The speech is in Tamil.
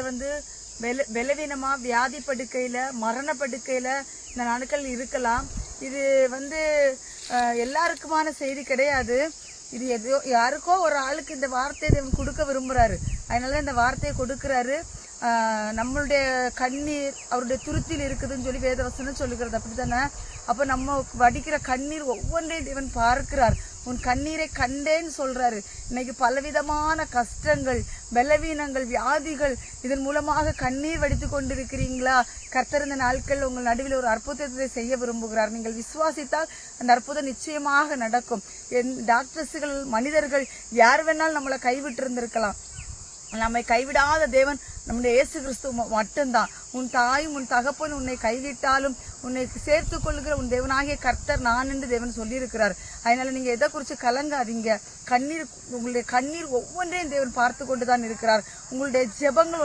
வந்து பலவீனமா வியாதி படுக்கையில மரண படுக்கையில இந்த நாட்கள் இருக்கலாம். இது வந்து எல்லாருக்குமான செய்தி கிடையாது. இது எதோ யாருக்கோ ஒரு ஆளுக்கு இந்த வார்த்தையை தேவன் கொடுக்க விரும்புறாரு. அதனால இந்த வார்த்தையை கொடுக்கிறாரு. நம்மளுடைய கண்ணீர் அவருடைய துருத்தியில் இருக்குதுன்னு சொல்லி வேதவசனம் சொல்லுகிறது. அப்படித்தானே? அப்போ நம்ம வடிக்கிற கண்ணீர் ஒவ்வொன்றையும் தேவன் பார்க்கிறார். உன் கண்ணீரை கண்டேன்னு சொல்றாரு. இன்னைக்கு பலவிதமான கஷ்டங்கள், பலவீனங்கள், வியாதிகள் இதன் மூலமாக கண்ணீர் வடித்து கொண்டிருக்கிறீங்களா? கர்த்தர் இந்த நாட்கள் உங்கள் நடுவில் ஒரு அற்புதத்தை செய்ய விரும்புகிறார். நீங்கள் விசுவாசித்தால் அந்த அற்புதம் நிச்சயமாக நடக்கும். டாக்டர்ஸுகள், மனிதர்கள் யார் வேணாலும் நம்மளை கைவிட்டு இருந்திருக்கலாம். நம்மை கைவிடாத தேவன் நம்முடைய இயேசு கிறிஸ்து மட்டும்தான். உன் தாயும் உன் தகப்பன் உன்னை கைவிட்டாலும் உன்னை சேர்த்து கொள்கிற உன் தேவனாகிய கர்த்தர் நான் என்று தேவன் சொல்லியிருக்கிறார். அதனால நீங்க எதை குறித்து கலங்காதீங்க. உங்களுடைய கண்ணீர் ஒவ்வொன்றையும் தேவன் பார்த்து கொண்டுதான் இருக்கிறார். உங்களுடைய ஜெபங்கள்